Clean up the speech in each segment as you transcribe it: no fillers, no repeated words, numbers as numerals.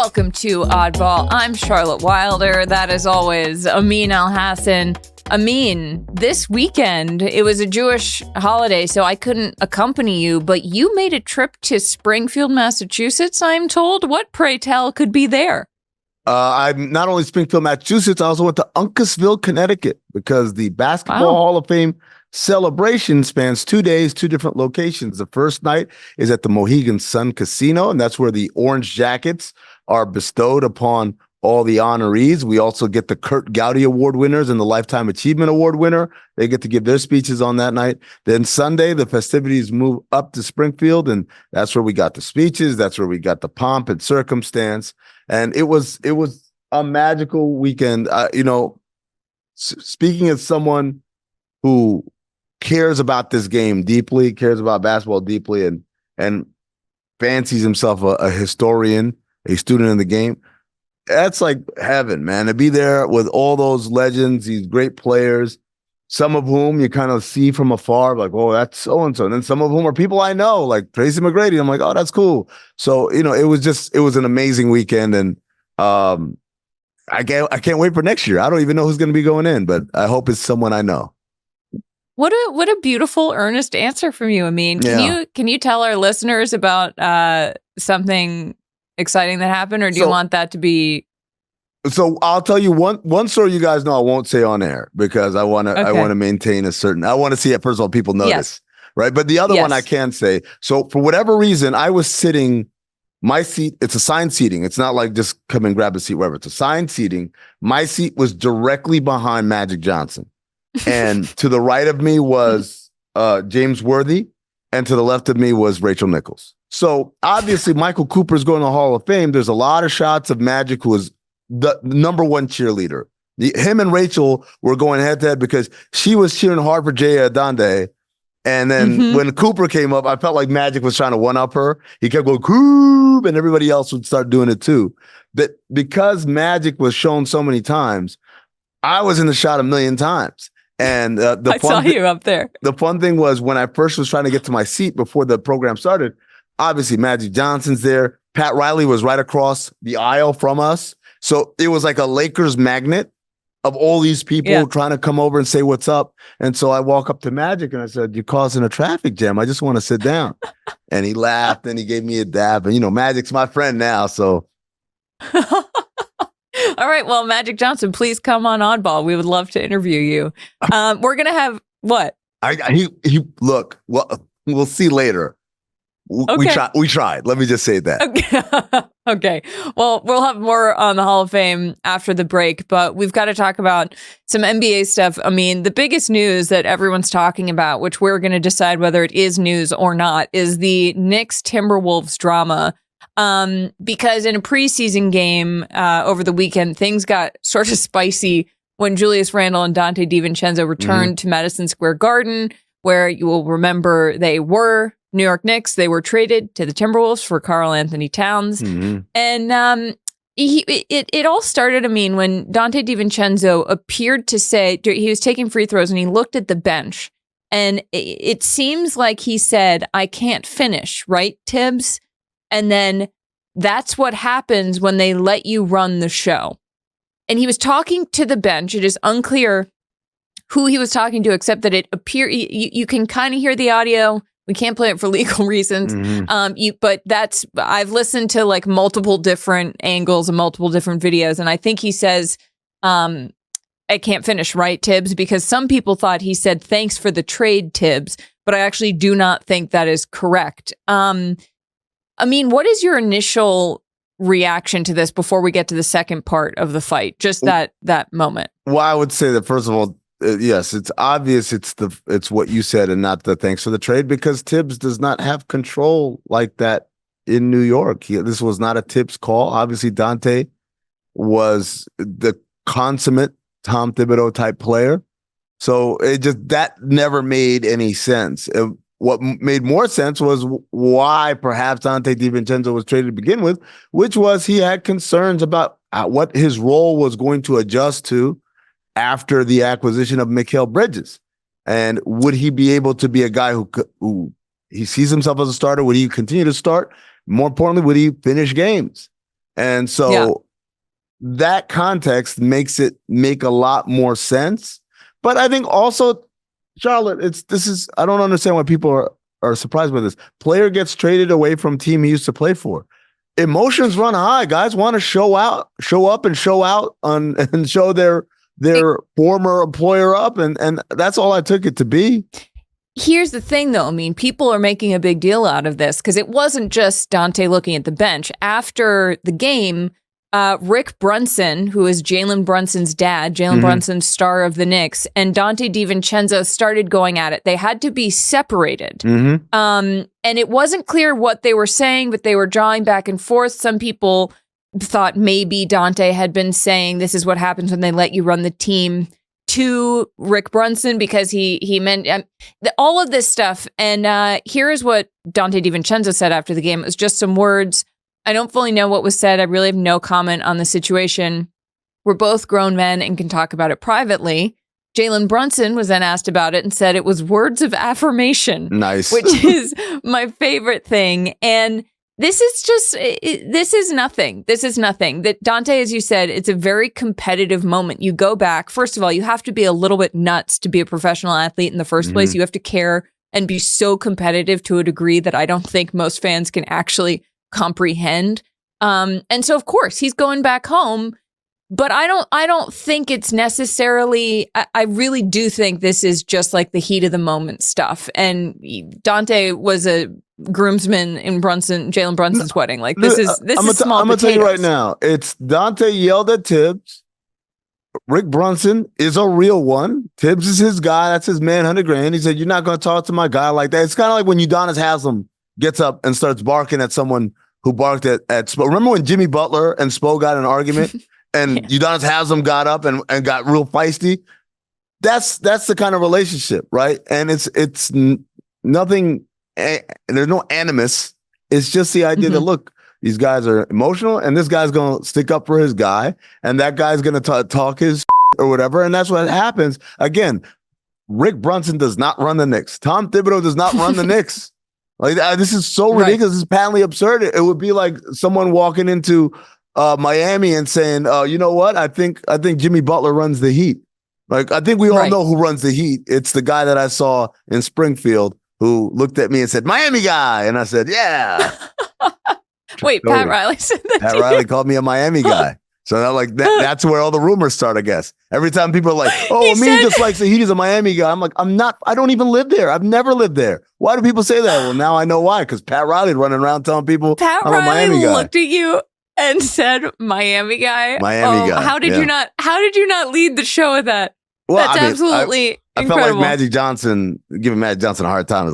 Welcome to Oddball. I'm Charlotte Wilder. That is always Amin Elhassan. Amin, this weekend, it was a Jewish holiday, so I couldn't accompany you, but you made a trip to Springfield, Massachusetts, I'm told. What, pray tell, could be there? I'm not only Springfield, Massachusetts, I also went to Uncasville, Connecticut, because the Basketball Hall of Fame celebration spans 2 days, two different locations. The first night is at the Mohegan Sun Casino, and that's where the orange jackets are bestowed upon all the honorees. We also get the Kurt Gowdy Award winners and the Lifetime Achievement Award winner. They get to give their speeches on that night. Then Sunday, the festivities move up to Springfield, and that's where we got the speeches. That's where we got the pomp and circumstance. And it was a magical weekend. Speaking as someone who cares about this game deeply, cares about basketball deeply, and fancies himself a historian, a student in the game, that's like heaven, man. To be there with all those legends, these great players, some of whom you kind of see from afar, like, oh, that's so-and-so. And then some of whom are people I know, like Tracy Mcgrady. I'm like, oh, that's cool. So, it was an amazing weekend. And I can't wait for next year. I don't even know who's going to be going in, but I hope it's someone I know. What a beautiful, earnest answer from you, Amin. Can you tell our listeners about something exciting that happened, or do you want that to be? So I'll tell you one story you guys know I won't say on air because I want to maintain I want to see it. First of all, people notice, right? But the other one I can say. So for whatever reason, I was sitting, my seat, it's assigned seating. It's not like just come and grab a seat wherever. It's assigned seating. My seat was directly behind Magic Johnson. And to the right of me was James Worthy, and to the left of me was Rachel Nichols. So obviously, Michael Cooper's going to the Hall of Fame. There's a lot of shots of Magic, who was the number one cheerleader. Him and Rachel were going head to head because she was cheering hard for Jaya Adande. And then when Cooper came up, I felt like Magic was trying to one-up her. He kept going, Coop, and everybody else would start doing it too. But because Magic was shown so many times, I was in the shot a million times. And I saw you up there. The fun thing was when I first was trying to get to my seat before the program started, obviously Magic Johnson's there. Pat Riley was right across the aisle from us. So it was like a Lakers magnet of all these people trying to come over and say what's up. And so I walk up to Magic and I said, "You're causing a traffic jam. I just want to sit down." And he laughed and he gave me a dab. And, Magic's my friend now. So. All right. Well, Magic Johnson, please come on Oddball. We would love to interview you. We're going to have what? Look, well, we'll see later. We tried. Let me just say that. Okay. Well, we'll have more on the Hall of Fame after the break, but we've got to talk about some NBA stuff. I mean, the biggest news that everyone's talking about, which we're going to decide whether it is news or not, is the Knicks Timberwolves drama. Because in a preseason game over the weekend, things got sort of spicy when Julius Randle and Donte DiVincenzo returned to Madison Square Garden, where you will remember they were New York Knicks. They were traded to the Timberwolves for Karl Anthony Towns. And it all started, when Donte DiVincenzo appeared to say, he was taking free throws and he looked at the bench. And it seems like he said, "I can't finish," right, Thibs? And then that's what happens when they let you run the show. And he was talking to the bench. It is unclear who he was talking to, except that it appeared you can kind of hear the audio. We can't play it for legal reasons. But I've listened to like multiple different angles and multiple different videos. And I think he says, "I can't finish," right, Thibs? Because some people thought he said, "Thanks for the trade, Thibs." But I actually do not think that is correct. What is your initial reaction to this before we get to the second part of the fight? Just that moment. Well, I would say that first of all, yes, it's obvious it's what you said and not the thanks for the trade, because Thibs does not have control like that in New York. This was not a Thibs call. Obviously, Donte was the consummate Tom Thibodeau type player. So that never made any sense. What made more sense was why perhaps Donte DiVincenzo was traded to begin with, which was he had concerns about what his role was going to adjust to after the acquisition of Mikal Bridges. And would he be able to be a guy who he sees himself as a starter? Would he continue to start? More importantly, would he finish games? And so that context makes it make a lot more sense. But I think also, Charlotte, I don't understand why people are surprised by this. Player gets traded away from team he used to play for. Emotions run high. Guys want to show up and show out and show their former employer up. And that's all I took it to be. Here's the thing, though. I mean, people are making a big deal out of this because it wasn't just Donte looking at the bench. After the game, Rick Brunson, who is Jalen Brunson's dad, Jalen Brunson, star of the Knicks, and Donte DiVincenzo started going at it. They had to be separated. And it wasn't clear what they were saying, but they were drawing back and forth. Some people thought maybe Donte had been saying, this is what happens when they let you run the team, to Rick Brunson, because he meant all of this stuff. And here is what Donte DiVincenzo said after the game. It was just some words. I don't fully know what was said. I really have no comment on the situation. We're both grown men and can talk about it privately. Jalen Brunson was then asked about it and said it was words of affirmation. Nice. Which is my favorite thing. And this is nothing. This is nothing. That Donte, as you said, it's a very competitive moment. You go back. First of all, you have to be a little bit nuts to be a professional athlete in the first place. You have to care and be so competitive to a degree that I don't think most fans can actually comprehend. And so, of course, he's going back home. But I don't think it's necessarily, I really do think this is just like the heat of the moment stuff. And Donte was a groomsman in Jalen Brunson's wedding. Like this is small I'm gonna tell you right now, it's Donte yelled at Thibs. Rick Brunson is a real one. Thibs is his guy. That's his man, $100,000. He said, "You're not going to talk to my guy like that." It's kind of like when Udonis Haslem gets up and starts barking at someone who barked at Spo. Remember when Jimmy Butler and Spo got in an argument? And Udonis Haslem got up and got real feisty. That's the kind of relationship, right? And it's nothing. There's no animus. It's just the idea that, look, these guys are emotional, and this guy's going to stick up for his guy, and that guy's going to talk his or whatever, and that's what happens. Again, Rick Brunson does not run the Knicks. Tom Thibodeau does not run the Knicks. Like this is so ridiculous. It's patently absurd. It would be like someone walking into Miami and saying, you know what? I think Jimmy Butler runs the Heat. Like, I think we all know who runs the Heat. It's the guy that I saw in Springfield who looked at me and said, "Miami guy." And I said, "Yeah." Wait, Pat Riley said that. Pat Riley called me a Miami guy. So that's where all the rumors start, I guess. Every time people are like, "Oh, Amin just likes the Heat, he's a Miami guy." I'm like, I'm not. I don't even live there. I've never lived there. Why do people say that? Well, now I know why. Because Pat Riley running around telling people I'm a Miami guy. Looked at you and said, "Miami guy." Miami guy. How did you not lead the show with that? Well, that's absolutely I incredible. felt like Magic Johnson, giving Magic Johnson a hard time is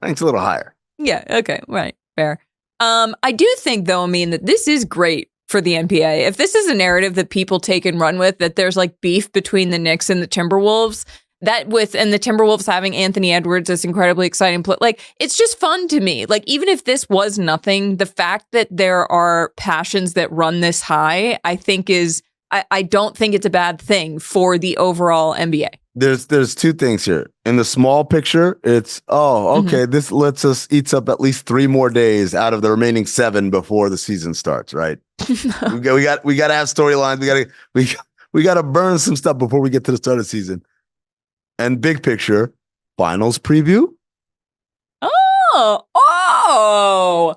it's a little higher. Yeah. Okay. Right. Fair. I do think, though, I mean, that this is great for the NBA. If this is a narrative that people take and run with, that there's like beef between the Knicks and the Timberwolves, and the Timberwolves having Anthony Edwards, this incredibly exciting play, like, it's just fun to me. Like, even if this was nothing, the fact that there are passions that run this high, I think I don't think it's a bad thing for the overall NBA. There's two things here. In the small picture, it's, this lets us eat up at least 3 more days out of the remaining 7 before the season starts, right? we got to have storylines. We got to burn some stuff before we get to the start of the season. And big picture, finals preview. Oh,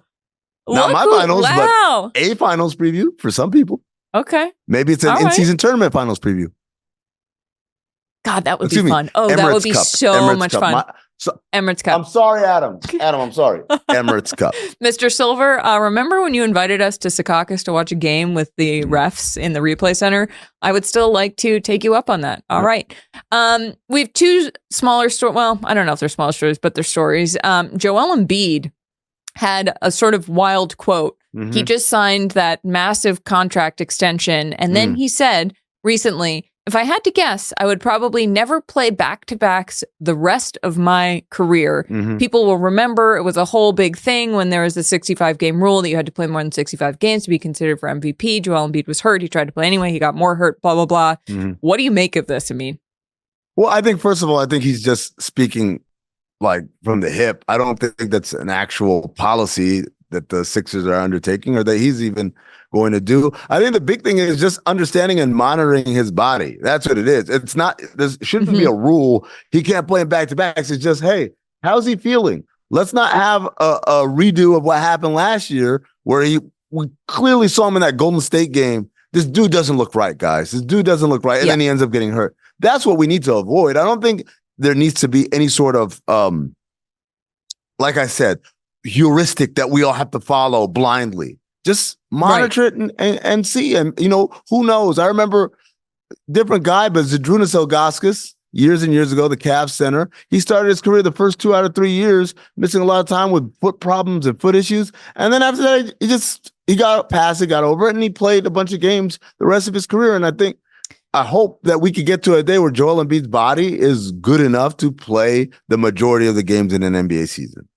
not my finals, but a finals preview for some people. Okay. Maybe it's an in-season tournament finals preview. God, that would be fun. Oh, Emirates that would be Cup. So Emirates much Cup. Fun. Emirates Cup. I'm sorry, Adam. I'm sorry. Emirates Cup. Mr. Silver, remember when you invited us to Secaucus to watch a game with the refs in the replay center? I would still like to take you up on that. All right. We have 2 smaller stories. Well, I don't know if they're smaller stories, but they're stories. Joel Embiid had a sort of wild quote. He just signed that massive contract extension. And then he said recently, "If I had to guess, I would probably never play back-to-backs the rest of my career." People will remember it was a whole big thing when there was the 65-game rule that you had to play more than 65 games to be considered for MVP. Joel Embiid was hurt. He tried to play anyway. He got more hurt, blah, blah, blah. What do you make of this, Amin? Well, I think, first of all, he's just speaking like from the hip. I don't think that's an actual policy that the Sixers are undertaking or that he's even going to do. I think the big thing is just understanding and monitoring his body. That's what it is. It's not, there shouldn't be a rule. He can't play in back-to-backs. It's just, hey, how's he feeling? Let's not have a redo of what happened last year where we clearly saw him in that Golden State game. This dude doesn't look right, guys. This dude doesn't look right. And then he ends up getting hurt. That's what we need to avoid. I don't think there needs to be any sort of, like I said, heuristic that we all have to follow blindly. Just monitor it and see. And, who knows? I remember different guy, but Zydrunas Ilgauskas, years and years ago, the Cavs center, he started his career the first 2 out of 3 years, missing a lot of time with foot problems and foot issues. And then after that, he got past it, got over it, and he played a bunch of games the rest of his career. And I hope that we could get to a day where Joel Embiid's body is good enough to play the majority of the games in an NBA season.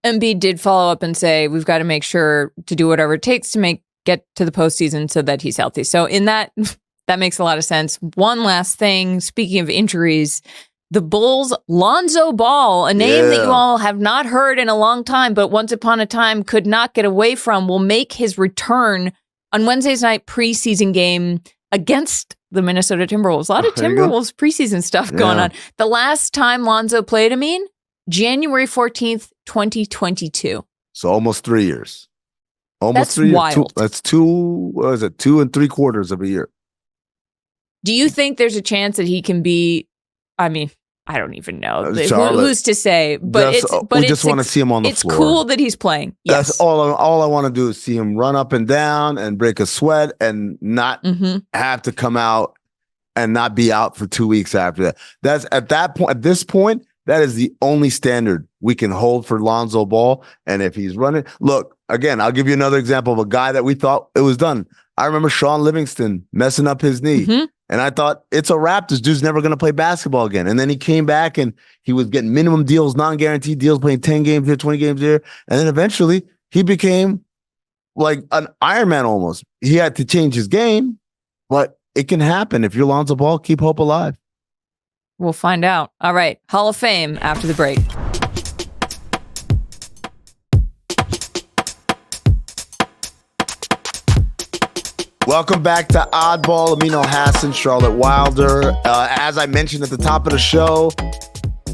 Embiid did follow up and say, we've got to make sure to do whatever it takes to get to the postseason so that he's healthy. So in that makes a lot of sense. One last thing, speaking of injuries, the Bulls' Lonzo Ball, a name that you all have not heard in a long time, but once upon a time could not get away from, will make his return on Wednesday's night preseason game against the Minnesota Timberwolves. A lot of Timberwolves preseason stuff going on. The last time Lonzo played, January 14th, 2022. So almost 3 years. That's 3 years. Wild. That's 2 3/4 of a year. Do you think there's a chance that he can be, I don't even know. Who's to say? But we just want to see him on the floor. It's cool that he's playing. Yes. That's all I want to do is see him run up and down and break a sweat and not have to come out and not be out for 2 weeks after that. That's at this point, that is the only standard we can hold for Lonzo Ball. And if he's running, look, again, I'll give you another example of a guy that we thought it was done. I remember Sean Livingston messing up his knee. And I thought, it's a wrap. This dude's never going to play basketball again. And then he came back and he was getting minimum deals, non-guaranteed deals, playing 10 games here, 20 games here. And then eventually he became like an Iron Man almost. He had to change his game, but it can happen. If you're Lonzo Ball, keep hope alive. We'll find out. All right. Hall of Fame after the break. Welcome back to Oddball. Amin Elhassan, Charlotte Wilder. As I mentioned at the top of the show,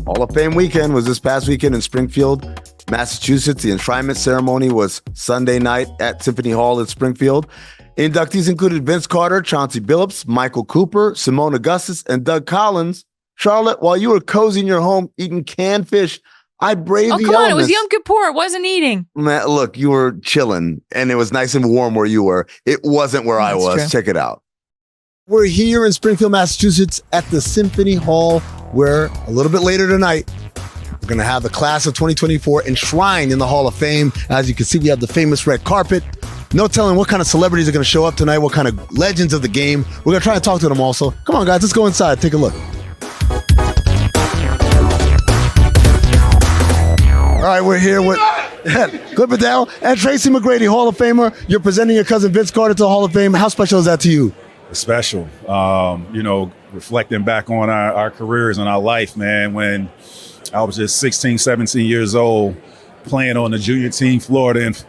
Hall of Fame weekend was this past weekend in Springfield, Massachusetts. The enshrinement ceremony was Sunday night at Symphony Hall in Springfield. Inductees included Vince Carter, Chauncey Billups, Michael Cooper, Simone Augustus, and Doug Collins. Charlotte, while you were cozy in your home eating canned fish, I braved the elements. Oh, come on. It was Yom Kippur. It wasn't eating. Man, look, you were chilling, and it was nice and warm where you were. It wasn't where I was. True. Check it out. We're here in Springfield, Massachusetts at the Symphony Hall, where a little bit later tonight, we're going to have the class of 2024 enshrined in the Hall of Fame. As you can see, we have the famous red carpet. No telling what kind of celebrities are going to show up tonight, what kind of legends of the game. We're going to try and talk to them also. Come on, guys, let's go inside. Take a look. All right, we're here with Clip It Down and Tracy Mcgrady, Hall of Famer. You're presenting your cousin Vince Carter to the Hall of Fame. How special is that to you? It's special. Reflecting back on our careers and our life, man, when I was just 16, 17 years old, playing on the junior team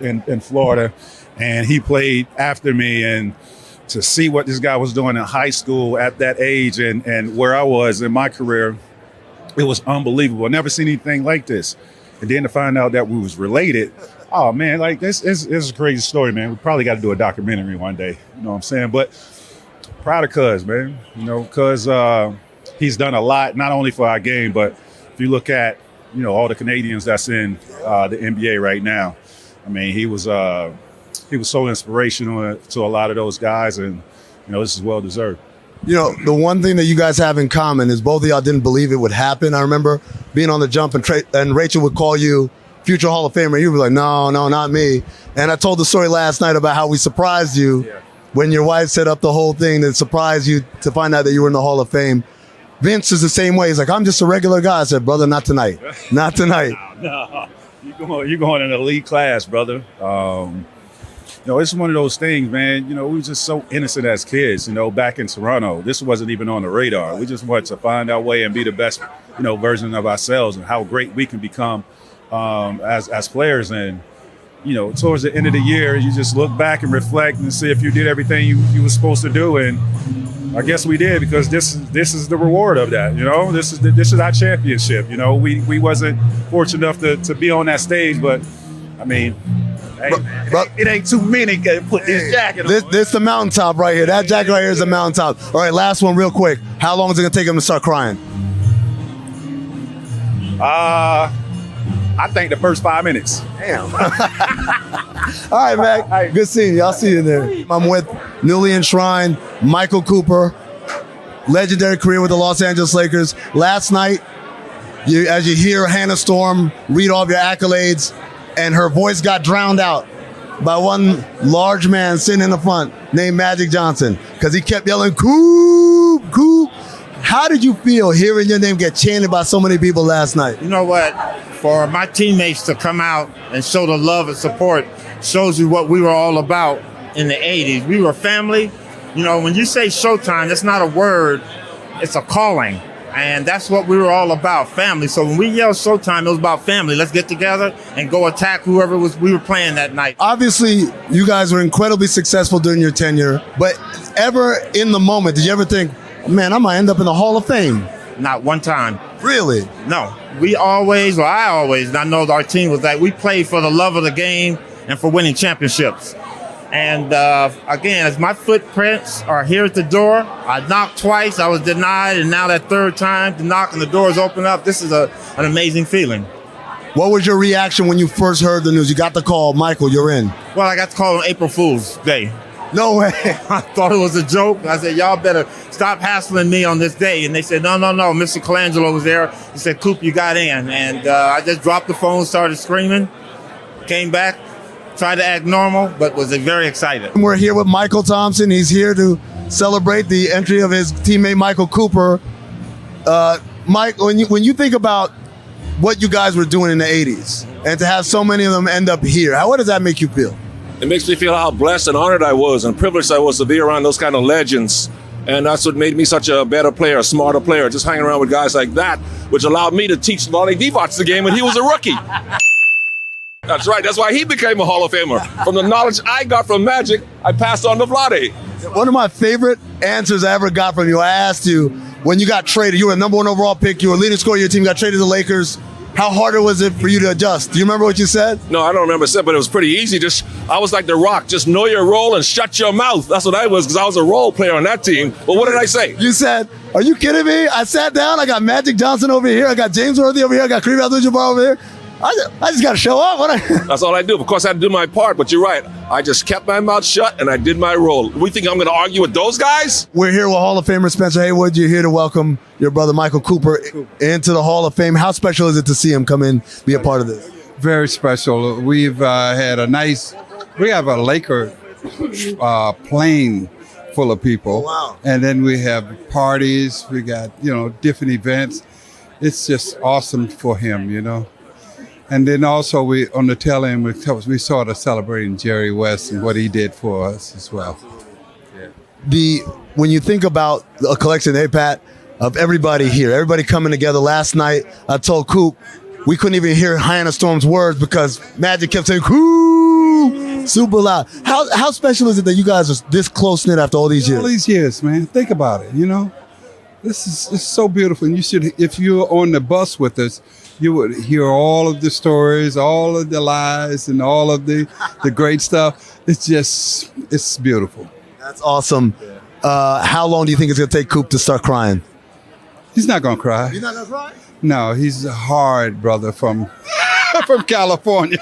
in Florida, and he played after me, and to see what this guy was doing in high school at that age and where I was in my career, it was unbelievable. I never seen anything like this. And then to find out that we was related, oh man, like this is a crazy story, man. We probably got to do a documentary one day. You know what I'm saying? But proud of Cuz, man. Cuz he's done a lot, not only for our game, but if you look at, all the Canadians that's in the NBA right now. I mean, he was so inspirational to a lot of those guys, and this is well deserved. The one thing that you guys have in common is both of y'all didn't believe it would happen. I remember being on the jump and Rachel would call you future Hall of Famer. You were like, no, not me. And I told the story last night about how we surprised you when your wife set up the whole thing that surprised you to find out that you were in the Hall of Fame. Vince is the same way. He's like, I'm just a regular guy. I said, brother, not tonight. Not tonight. No. You're going in the elite class, brother. It's one of those things, man. We were just so innocent as kids, back in Toronto. This wasn't even on the radar. We just wanted to find our way and be the best, version of ourselves and how great we can become as players. And, towards the end of the year, you just look back and reflect and see if you did everything you were supposed to do. And I guess we did, because this is the reward of that. This is our championship. We wasn't fortunate enough to be on that stage, but I mean, it ain't too many can put this jacket on. This the mountaintop right here. That jacket right here is the mountaintop. All right, last one real quick. How long is it gonna take him to start crying? I think the first 5 minutes. Damn. All right, Mac. Good seeing you. I'll see you in there. I'm with newly enshrined Mychal Cooper, legendary career with the Los Angeles Lakers. Last night, as you hear Hannah Storm read all of your accolades, and her voice got drowned out by one large man sitting in the front named Magic Johnson, because he kept yelling, "Coop, Coop." How did you feel hearing your name get chanted by so many people last night? You know what? For my teammates to come out and show the love and support shows you what we were all about in the 80s. We were family. When you say Showtime, that's not a word, it's a calling. And that's what we were all about, family. So when we yelled Showtime, it was about family. Let's get together and go attack whoever we were playing that night. Obviously, you guys were incredibly successful during your tenure, but ever in the moment, did you ever think, man, I might end up in the Hall of Fame? Not one time. Really? No. I always, and I know our team was like, we played for the love of the game and for winning championships. And again, as my footprints are here at the door, I knocked twice, I was denied, and now that third time, the knock and the doors open up. This is an amazing feeling. What was your reaction when you first heard the news? You got the call, Mychal, you're in. Well, I got the call on April Fool's Day. No way. I thought it was a joke. I said, y'all better stop hassling me on this day. And they said, no. Mr. Colangelo was there. He said, Coop, you got in. And I just dropped the phone, started screaming, came back, tried to act normal, but was very excited. We're here with Mychal Thompson. He's here to celebrate the entry of his teammate, Mychal Cooper. Mike, when you think about what you guys were doing in the 80s and to have so many of them end up here, what does that make you feel? It makes me feel how blessed and honored I was and privileged I was to be around those kind of legends. And that's what made me such a better player, a smarter player, just hanging around with guys like that, which allowed me to teach Lonnie Divac the game when he was a rookie. That's right. That's why he became a Hall of Famer. From the knowledge I got from Magic, I passed on to Vlade. One of my favorite answers I ever got from you, I asked you, when you got traded, you were the number 1 overall pick, you were leading scorer of your team, got traded to the Lakers. How harder was it for you to adjust? Do you remember what you said? No, I don't remember what I said, but it was pretty easy. I was like The Rock. Just know your role and shut your mouth. That's what I was, because I was a role player on that team. But what did I say? You said, are you kidding me? I sat down, I got Magic Johnson over here, I got James Worthy over here, I got Kareem Abdul-Jabbar over here. I just got to show up. That's all I do. Of course, I had to do my part, but you're right. I just kept my mouth shut and I did my role. We think I'm going to argue with those guys? We're here with Hall of Famer Spencer Haywood. You're here to welcome your brother Mychal Cooper into the Hall of Fame. How special is it to see him come in, be a part of this? Very special. We've had we have a Laker plane full of people. Oh, wow. And then we have parties. We got, different events. It's just awesome for him, And then also we on the tail end we sort of celebrating Jerry West and what he did for us as well. When you think about a collection, hey Pat, of everybody here, everybody coming together last night, I told Coop we couldn't even hear Hannah Storm's words because Magic kept saying Coop super loud. How special is it that you guys are this close knit after all these years? All these years, man. Think about it. It's so beautiful. And you should, if you're on the bus with us, you would hear all of the stories, all of the lies, and all of the great stuff. It's beautiful. That's awesome. How long do you think it's going to take Coop to start crying? He's not going to cry. He's not going to cry? No, he's a hard brother from California.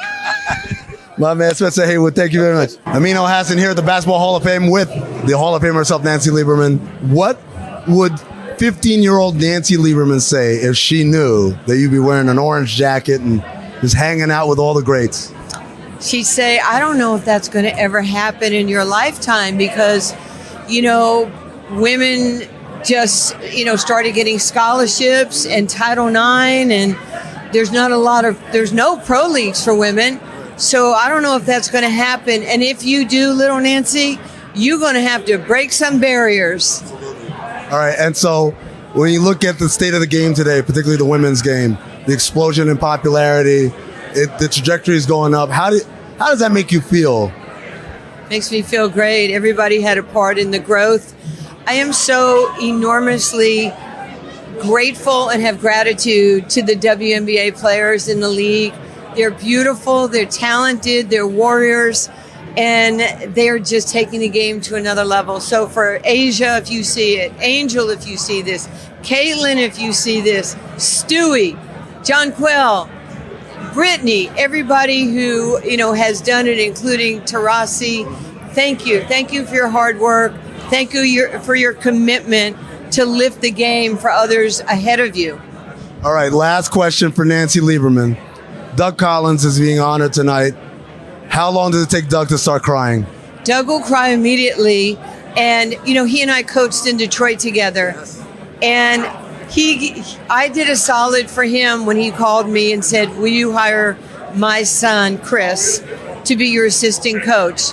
My man, Spencer Haywood, thank you very much. Amin Elhassan here at the Basketball Hall of Fame with the Hall of Famer herself, Nacy Lieberman. What would 15-year-old Nacy Lieberman say if she knew that you'd be wearing an orange jacket and just hanging out with all the greats? She'd say, I don't know if that's going to ever happen in your lifetime because, women just, started getting scholarships and Title IX and there's no pro leagues for women. So I don't know if that's going to happen. And if you do, little Nancy, you're going to have to break some barriers. All right, and so when you look at the state of the game today, particularly the women's game, the explosion in popularity, the trajectory is going up. How How does that make you feel? Makes me feel great. Everybody had a part in the growth. I am so enormously grateful and have gratitude to the WNBA players in the league. They're beautiful, they're talented, they're warriors, and they're just taking the game to another level. So for Asia, if you see it, Angel, if you see this, Caitlin, if you see this, Stewie, Jonquil, Brittany, everybody who, has done it, including Tarasi, thank you. Thank you for your hard work. Thank you for your commitment to lift the game for others ahead of you. All right, last question for Nacy Lieberman. Doug Collins is being honored tonight. How long does it take Doug to start crying? Doug will cry immediately. And, he and I coached in Detroit together. And I did a solid for him when he called me and said, will you hire my son, Chris, to be your assistant coach?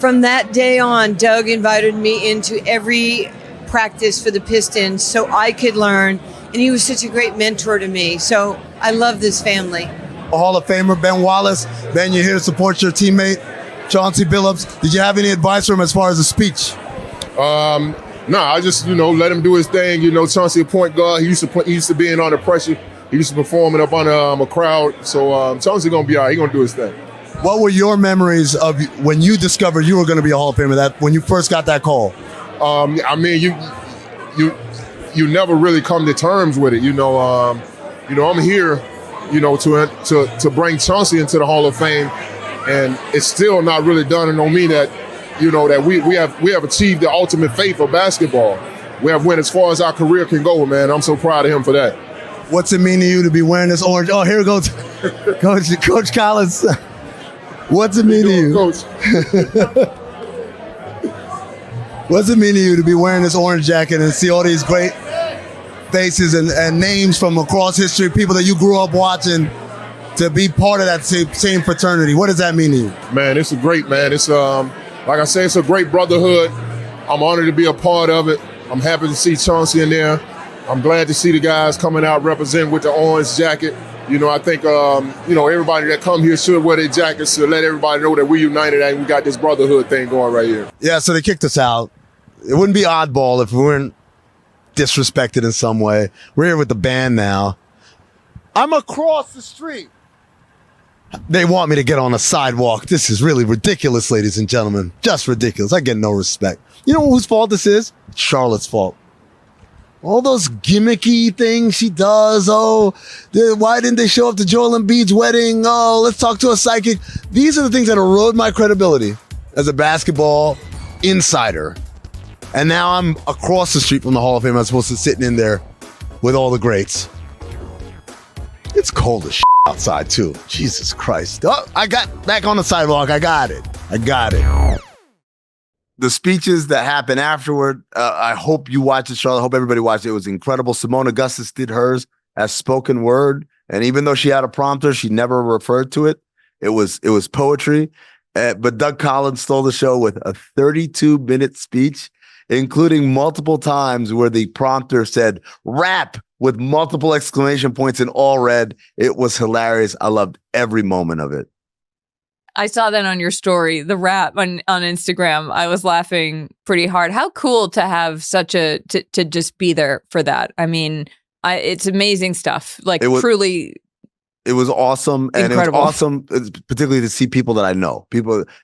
From that day on, Doug invited me into every practice for the Pistons so I could learn. And he was such a great mentor to me. So I love this family. Hall of Famer Ben Wallace. Ben, you're here to support your teammate, Chauncey Billups. Did you have any advice for him as far as the speech? I just, let him do his thing. Chauncey, a point guard. He used to be in under pressure. He used to performing up on a crowd. So Chauncey going to be all right. He going to do his thing. What were your memories of when you discovered you were going to be a Hall of Famer, that when you first got that call? You never really come to terms with it. I'm here, to bring Chauncey into the Hall of Fame, and it's still not really done. And don't mean that, that we have achieved the ultimate fate for basketball. We have went as far as our career can go, man. I'm so proud of him for that. What's it mean to you to be wearing this orange? Oh, here goes Coach Collins. What's it mean to you? Coach? What's it mean to you to be wearing this orange jacket and see all these great faces and names from across history, people that you grew up watching, to be part of that same fraternity? What does that mean to you? Man, it's great, man. It's like I say, it's a great brotherhood. I'm honored to be a part of it. I'm happy to see Chauncey in there. I'm glad to see the guys coming out representing with the orange jacket. I think everybody that come here should wear their jackets to let everybody know that we're united and we got this brotherhood thing going right here. Yeah, so they kicked us out. It wouldn't be Oddball if we weren't disrespected in some way. We're here with the band now. I'm across the street. They want me to get on a sidewalk. This is really ridiculous, ladies and gentlemen. Just ridiculous. I get no respect. You know whose fault this is? It's Charlotte's fault. All those gimmicky things she does. Oh, why didn't they show up to Joel Embiid's wedding? Oh, let's talk to a psychic. These are the things that erode my credibility as a basketball insider. And now I'm across the street from the Hall of Fame. I'm supposed to be sitting in there with all the greats. It's cold as outside, too. Jesus Christ. Oh, I got back on the sidewalk. I got it. The speeches that happened afterward, I hope you watched it, Charlotte. I hope everybody watched it. It was incredible. Simone Augustus did hers as spoken word. And even though she had a prompter, she never referred to it. It was poetry. But Doug Collins stole the show with a 32-minute speech, including multiple times where the prompter said rap with multiple exclamation points in all red. It was hilarious. I loved every moment of it. I saw that on your story, the rap on Instagram. I was laughing pretty hard. How cool to have to just be there for that. I mean, it's amazing stuff. Truly. It was awesome. And incredible. It was awesome, particularly to see people that I know.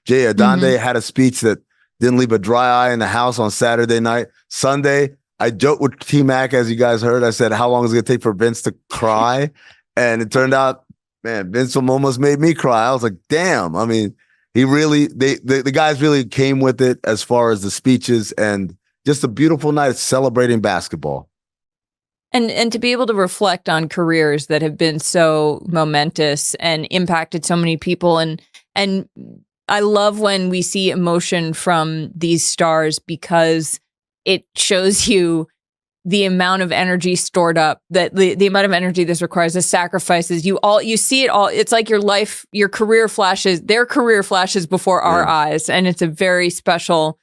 Jay Adonde had a speech that didn't leave a dry eye in the house on Saturday night. Sunday, I joked with T-Mac, as you guys heard. I said, how long is it going to take for Vince to cry? And it turned out, man, Vince almost made me cry. I was like, damn. I mean, the guys really came with it as far as the speeches, and just a beautiful night celebrating basketball. And to be able to reflect on careers that have been so momentous and impacted so many people. And I love when we see emotion from these stars, because it shows you the amount of energy stored up, that the amount of energy this requires, the sacrifices. You see it all. It's like your career flashes, their career flashes before our eyes. And it's a very special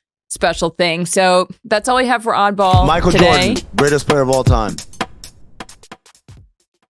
thing. So that's all we have for Oddball Mychal today. Jordan, greatest player of all time.